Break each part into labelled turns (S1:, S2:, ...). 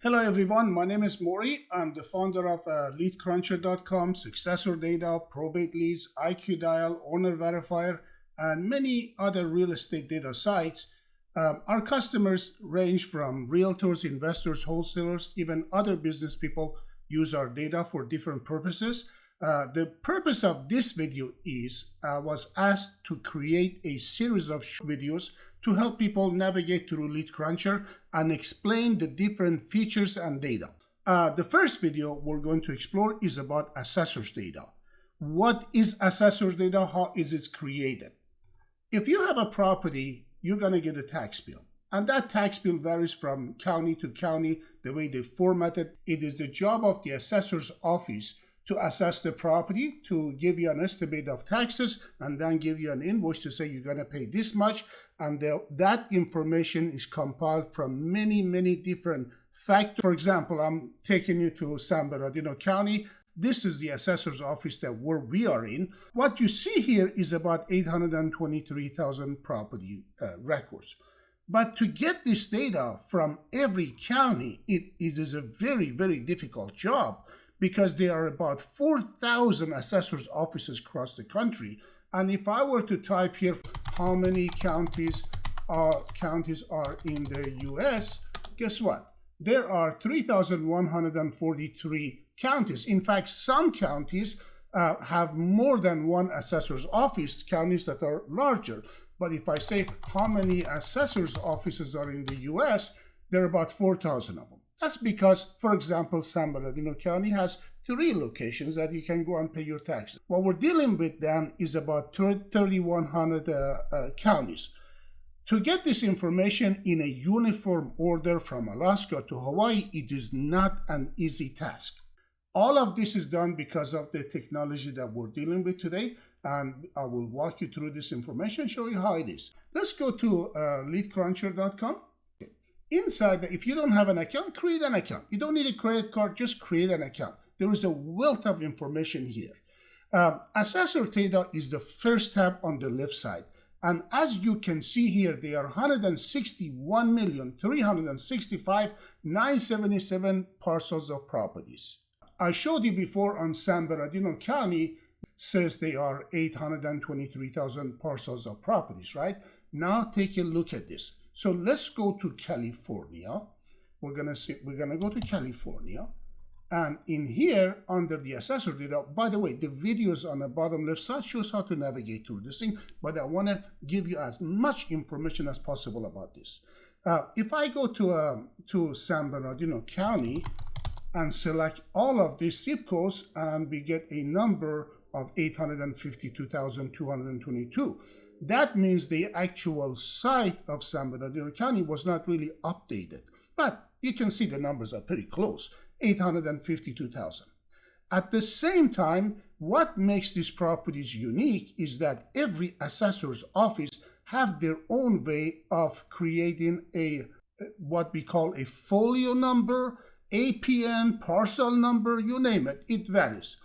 S1: Hello everyone, my name is Morry. I'm the founder of LeadCruncher.com, Assessors Data, Probate Leads, IQ Dial, Owner Verifier, and many other real estate data sites. Our customers range from realtors, investors, wholesalers, even other business people use our data for different purposes. The purpose of this video was asked to create a series of videos to help people navigate through LeadCruncher and explain the different features and data. The first video we're going to explore is about Assessors Data. What is Assessors Data? How is it created? If you have a property, you're going to get a tax bill. And that tax bill varies from county to county, the way they format it. It is the job of the assessor's office to assess the property, to give you an estimate of taxes, and then give you an invoice to say you're going to pay this much. And that information is compiled from many different factors. For example, I'm taking you to San Bernardino County. This is the assessor's office where we are in. What you see here is about 823,000 property records. But to get this data from every county, it is a very difficult job, because there are about 4,000 assessor's offices across the country. And if I were to type here how many counties are in the US, guess what? There are 3,143 counties. In fact, some counties have more than one assessor's office, counties that are larger. But if I say how many assessor's offices are in the US, there are about 4,000 of them. That's because, for example, San Bernardino County has 3 locations that you can go and pay your taxes. What we're dealing with then is about 3,100 counties. To get this information in a uniform order from Alaska to Hawaii, it is not an easy task. All of this is done because of the technology that we're dealing with today, and I will walk you through this information, show you how it is. Let's go to LeadCruncher.com. Inside, if you don't have an account, create an account. You don't need a credit card, just create an account. There is a wealth of information here. Assessor Data is the first tab on the left side. And as you can see here, there are 161,365,977 parcels of properties. I showed you before on San Bernardino County, says they are 823,000 parcels of properties, right? Now take a look at this. So let's go to California. We're gonna go to California, and in here under the Assessor Data, by the way, the videos on the bottom left side shows how to navigate through this thing, but I want to give you as much information as possible about this. If I go to San Bernardino County and select all of these zip codes, and we get a number of 852,222. That means the actual site of San Bernardino County was not really updated. But you can see the numbers are pretty close, 852,000. At the same time, what makes these properties unique is that every assessor's office have their own way of creating what we call a folio number, APN, parcel number, you name it, it varies.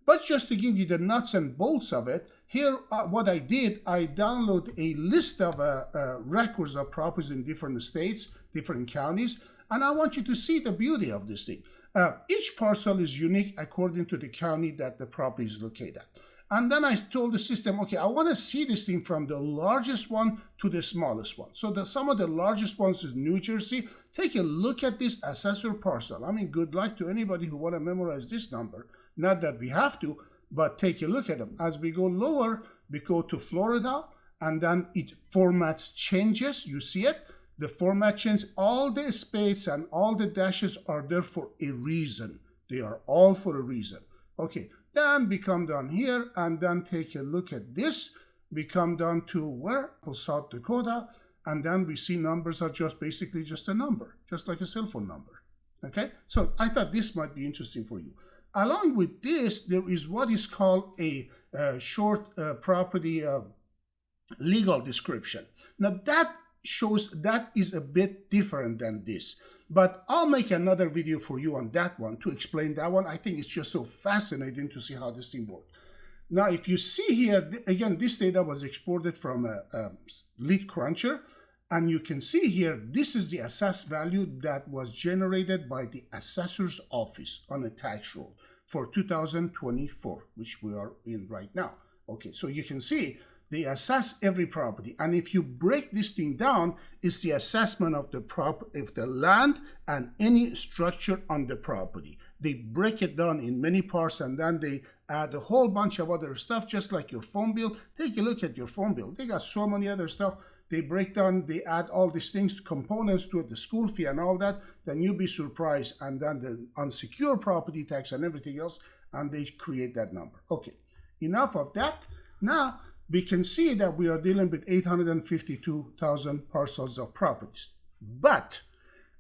S1: But just to give you the nuts and bolts of it, here, what I did, I downloaded a list of records of properties in different states, different counties, and I want you to see the beauty of this thing. Each parcel is unique according to the county that the property is located at. And then I told the system, okay, I want to see this thing from the largest one to the smallest one. So some of the largest ones is New Jersey. Take a look at this assessor parcel. I mean, good luck to anybody who want to memorize this number. Not that we have to, but take a look at them. As we go lower, we go to Florida, and then it formats changes. You see it? The format changes. All the spaces and all the dashes are there for a reason. They are all for a reason. Okay, then we come down here, and then take a look at this. We come down to where? South Dakota, and then we see numbers are just basically just a number, just like a cell phone number. Okay, so I thought this might be interesting for you. Along with this, there is what is called a short property legal description. Now that shows that is a bit different than this, but I'll make another video for you on that one to explain that one. I think it's just so fascinating to see how this thing works. Now, if you see here, again, this data was exported from LeadCruncher, And you can see here, this is the assessed value that was generated by the assessor's office on a tax roll for 2024, which we are in right now. Okay, so you can see they assess every property. And if you break this thing down, it's the assessment of the land and any structure on the property. They break it down in many parts, and then they add a whole bunch of other stuff, just like your phone bill. Take a look at your phone bill. They got so many other stuff. They break down, they add all these things, components to it, the school fee and all that. Then you'll be surprised. And then the unsecured property tax and everything else, and they create that number. Okay, enough of that. Now we can see that we are dealing with 852,000 parcels of properties. But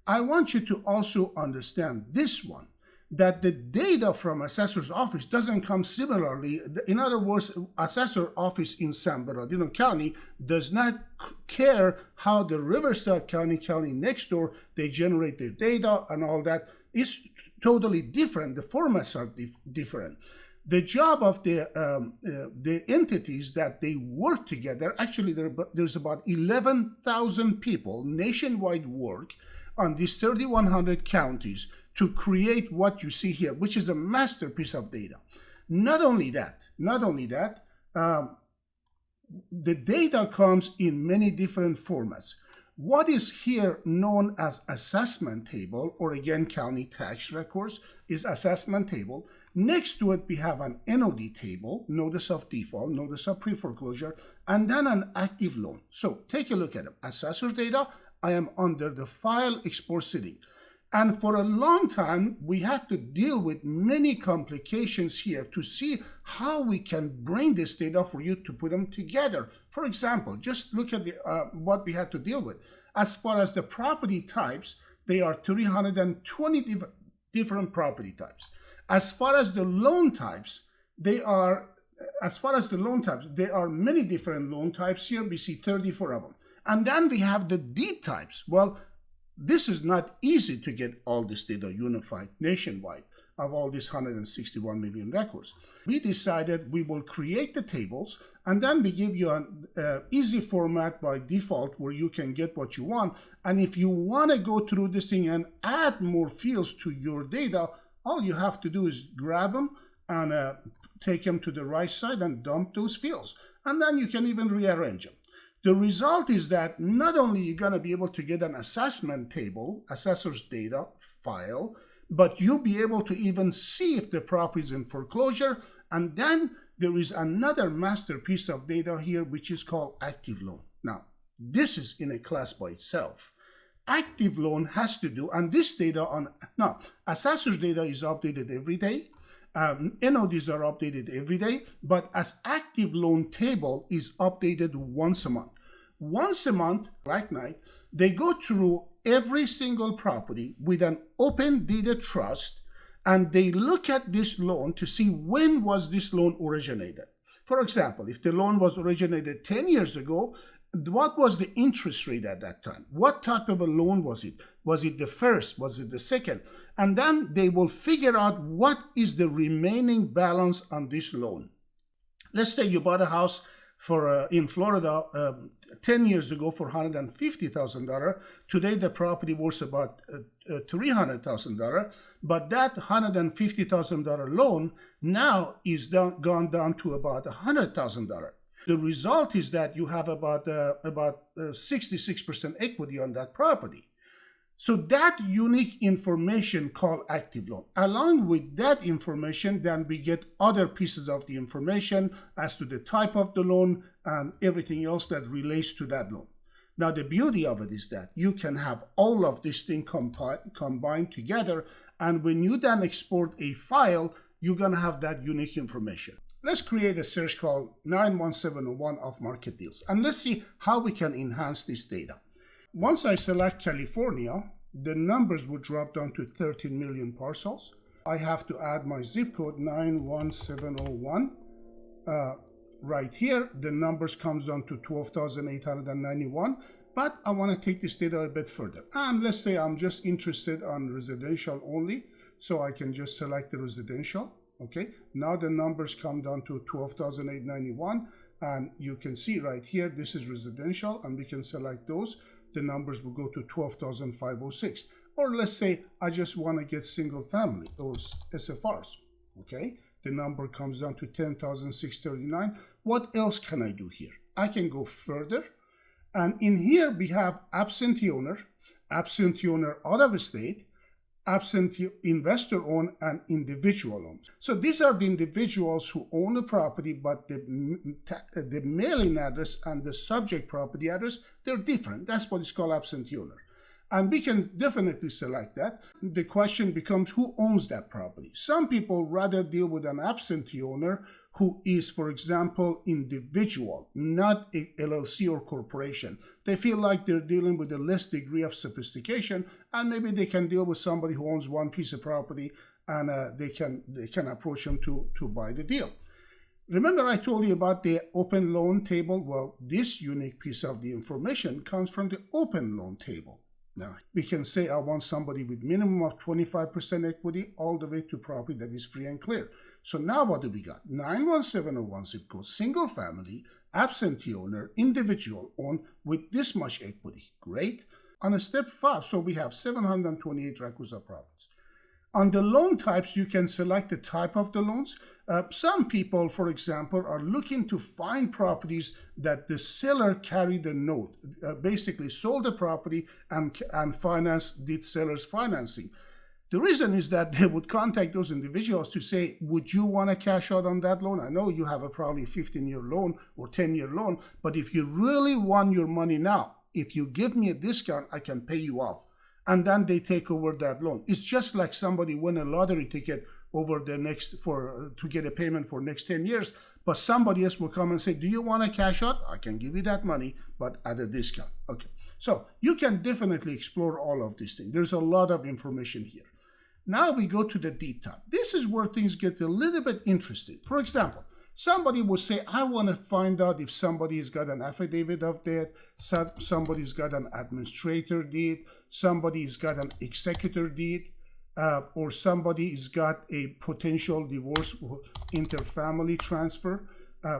S1: I want you to also understand this one, that the data from assessor's office doesn't come similarly. In other words, assessor office in San Bernardino County does not care how the Riverside County next door, they generate their data and all that. It's totally different. The formats are different. The job of the entities that they work together, actually there's about 11,000 people nationwide work on these 3,100 counties to create what you see here, which is a masterpiece of data. Not only that, the data comes in many different formats. What is here known as assessment table, or again, county tax records, is assessment table. Next to it, we have an NOD table, notice of default, notice of pre-foreclosure, and then an active loan. So take a look at it. Assessors data, I am under the file export setting. And for a long time, we had to deal with many complications here to see how we can bring this data for you to put them together. For example, just look at what we had to deal with. As far as the property types, they are 320 different property types. As far as the loan types, there are many different loan types here. We see 34 of them. And then we have the deed types. Well, this is not easy to get all this data unified nationwide of all these 161 million records. We decided we will create the tables, and then we give you an easy format by default where you can get what you want. And if you want to go through this thing and add more fields to your data, all you have to do is grab them and take them to the right side and dump those fields. And then you can even rearrange them. The result is that not only you're going to be able to get an assessment table, assessor's data file, but you'll be able to even see if the property is in foreclosure. And then there is another masterpiece of data here, which is called active loan. Now, this is in a class by itself. Active loan has to do, and this data assessor's data is updated every day. NODs are updated every day, but as active loan table is updated once a month. Once a month, right now, they go through every single property with an open deeded trust, and they look at this loan to see when was this loan originated. For example, if the loan was originated 10 years ago, what was the interest rate at that time? What type of a loan was it? Was it the first? Was it the second? And then they will figure out what is the remaining balance on this loan. Let's say you bought a house in Florida 10 years ago for $150,000. Today the property worth about $300,000, but that $150,000 loan now is gone down to about $100,000. The result is that you have about 66% equity on that property. So that unique information called active loan. Along with that information, then we get other pieces of the information as to the type of the loan and everything else that relates to that loan. Now, the beauty of it is that you can have all of this thing combined together, and when you then export a file, you're going to have that unique information. Let's create a search called 91701 off-market deals, and let's see how we can enhance this data. Once I select California, the numbers would drop down to 13 million parcels. I have to add my zip code 91701. Right here, the numbers comes down to 12,891, but I want to take this data a bit further. And let's say I'm just interested on residential only, so I can just select the residential. Okay, now the numbers come down to 12,891, and you can see right here, this is residential, and we can select those. the numbers will go to 12,506. Or let's say I just want to get single family or SFRs, okay? The number comes down to 10,639. What else can I do here? I can go further, and in here we have absentee owner out of state, absentee investor owned, and individual owned. So these are the individuals who own the property, but the mailing address and the subject property address, they're different. That's what is called absentee owner. And we can definitely select that. The question becomes, who owns that property? Some people rather deal with an absentee owner who is, for example, individual, not a LLC or corporation. They feel like they're dealing with a less degree of sophistication, and maybe they can deal with somebody who owns one piece of property, and they can approach them to buy the deal. Remember I told you about the open loan table? Well, this unique piece of the information comes from the open loan table. Now, we can say I want somebody with minimum of 25% equity all the way to property that is free and clear. So now what do we got? 91701 zip code, single family, absentee owner, individual owned with this much equity. Great. On a step 5, so we have 728 records of properties. On the loan types, you can select the type of the loans. Some people, for example, are looking to find properties that the seller carried a note, basically sold the property and did seller's financing. The reason is that they would contact those individuals to say, would you want to cash out on that loan? I know you have a probably 15-year loan or 10-year loan, but if you really want your money now, if you give me a discount, I can pay you off. And then they take over that loan. It's just like somebody win a lottery ticket over the to get a payment for next 10 years, but somebody else will come and say, do you want to cash out? I can give you that money, but at a discount. Okay, so you can definitely explore all of these things. There's a lot of information here. Now we go to the deed tab. This is where things get a little bit interesting. For example, somebody will say, I want to find out if somebody's got an affidavit of death, somebody's got an administrator deed, somebody's got an executor deed, or somebody's got a potential divorce or interfamily transfer.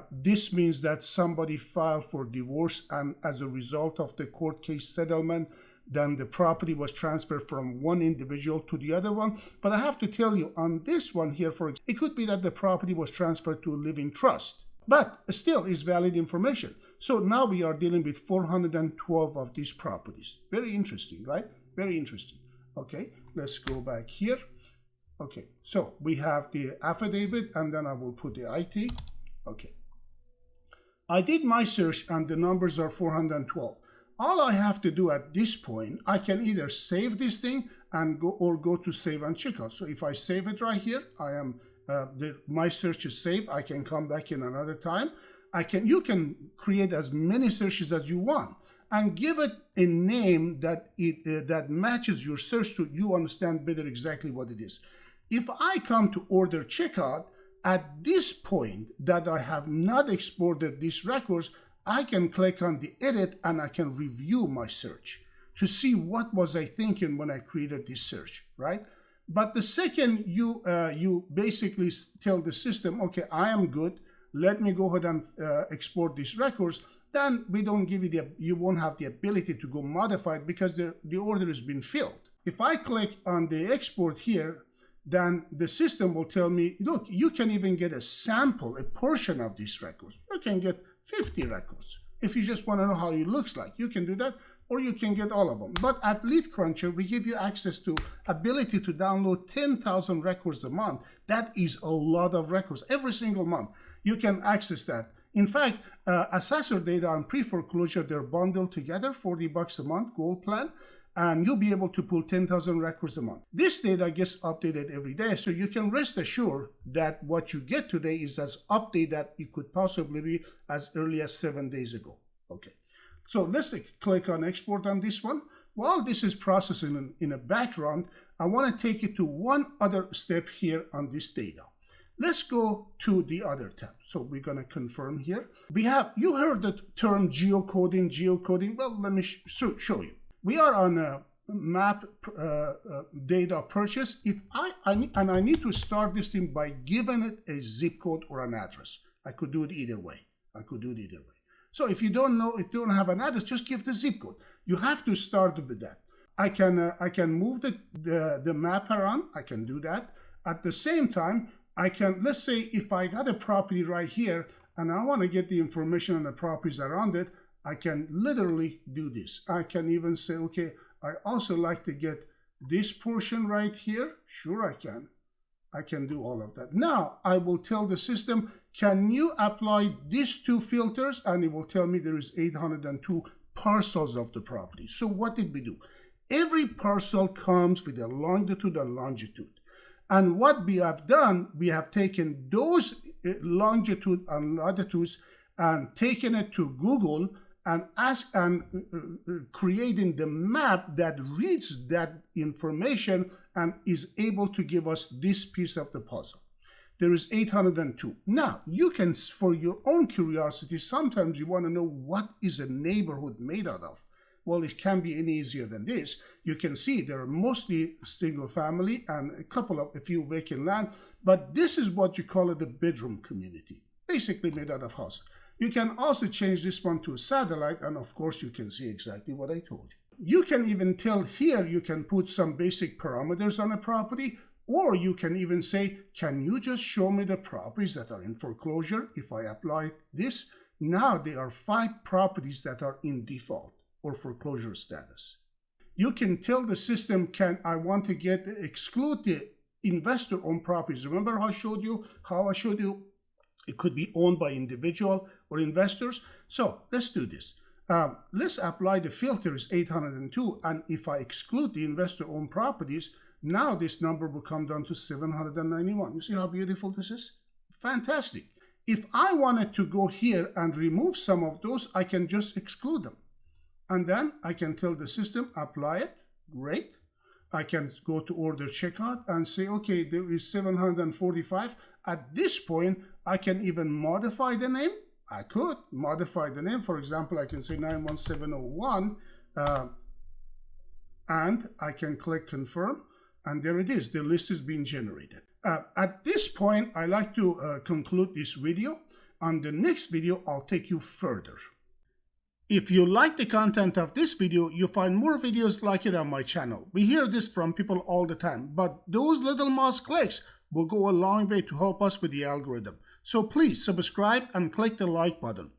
S1: This means that somebody filed for divorce, and as a result of the court case settlement, then the property was transferred from one individual to the other one. But I have to tell you, on this one here, for example, it could be that the property was transferred to a living trust, but still is valid information. So now we are dealing with 412 of these properties. Very interesting, right? Very interesting. Okay, let's go back here. Okay, so we have the affidavit, and then I will put the IT. Okay, I did my search and the numbers are 412. All I have to do at this point, I can either save this thing and go to save and checkout. So if I save it right here, my search is saved. I can come back in another time. You can create as many searches as you want and give it a name that matches your search to you understand better exactly what it is. If I come to order checkout, at this point that I have not exported these records, I can click on the edit and I can review my search to see what was I thinking when I created this search, right? But the second you basically tell the system, okay, I am good, let me go ahead and export these records, then we don't give you you won't have the ability to go modify it because the order has been filled. If I click on the export here, then the system will tell me, look, you can even get a sample, a portion of these records. You can get 50 records. If you just want to know how it looks like, you can do that, or you can get all of them. But at LeadCruncher, we give you access to ability to download 10,000 records a month. That is a lot of records every single month. You can access that. In fact, Assessors Data and Pre-foreclosure, they're bundled together, $40 a month, gold plan, and you'll be able to pull 10,000 records a month. This data gets updated every day, so you can rest assured that what you get today is as updated that it could possibly be as early as 7 days ago. Okay, so let's click on export on this one. While this is processing in a background, I want to take you to one other step here on this data. Let's go to the other tab. So we're going to confirm here. You heard the term geocoding. Well, let me show you. We are on a map data purchase. If I need to start this thing by giving it a zip code or an address. I could do it either way. So if you don't know, if you don't have an address, just give the zip code. You have to start with that. I can move the map around. I can do that. At the same time, I can, let's say if I got a property right here and I want to get the information on the properties around it, I can literally do this. I can even say, okay, I also like to get this portion right here. Sure, I can. I can do all of that. Now I will tell the system, can you apply these two filters? And it will tell me there is 802 parcels of the property. So what did we do? Every parcel comes with a longitude and longitude. And what we have done, we have taken those longitude and latitudes and taken it to Google and creating the map that reads that information and is able to give us this piece of the puzzle. There is 802. Now, you can, for your own curiosity, sometimes you want to know what is a neighborhood made out of. Well, it can't be any easier than this. You can see there are mostly single family and a few vacant land, but this is what you call it a bedroom community, basically made out of houses. You can also change this one to a satellite, and of course you can see exactly what I told you. You can even tell here, you can put some basic parameters on a property, or you can even say, can you just show me the properties that are in foreclosure? If I apply this, now there are 5 properties that are in default or foreclosure status. You can tell the system, I want to exclude the investor-owned properties. Remember how I showed you it could be owned by individual or investors? So let's do this. Let's apply the filters 802, and if I exclude the investor-owned properties, now this number will come down to 791. You see how beautiful this is? Fantastic. If I wanted to go here and remove some of those, I can just exclude them. And then I can tell the system, apply it. Great. I can go to order checkout and say, okay, there is 745. At this point, I can even modify the name. I could modify the name. For example, I can say 91701, and I can click confirm. And there it is. The list is being generated. At this point, I like to conclude this video. On the next video, I'll take you further. If you like the content of this video, you'll find more videos like it on my channel. We hear this from people all the time, but those little mouse clicks will go a long way to help us with the algorithm. So please subscribe and click the like button.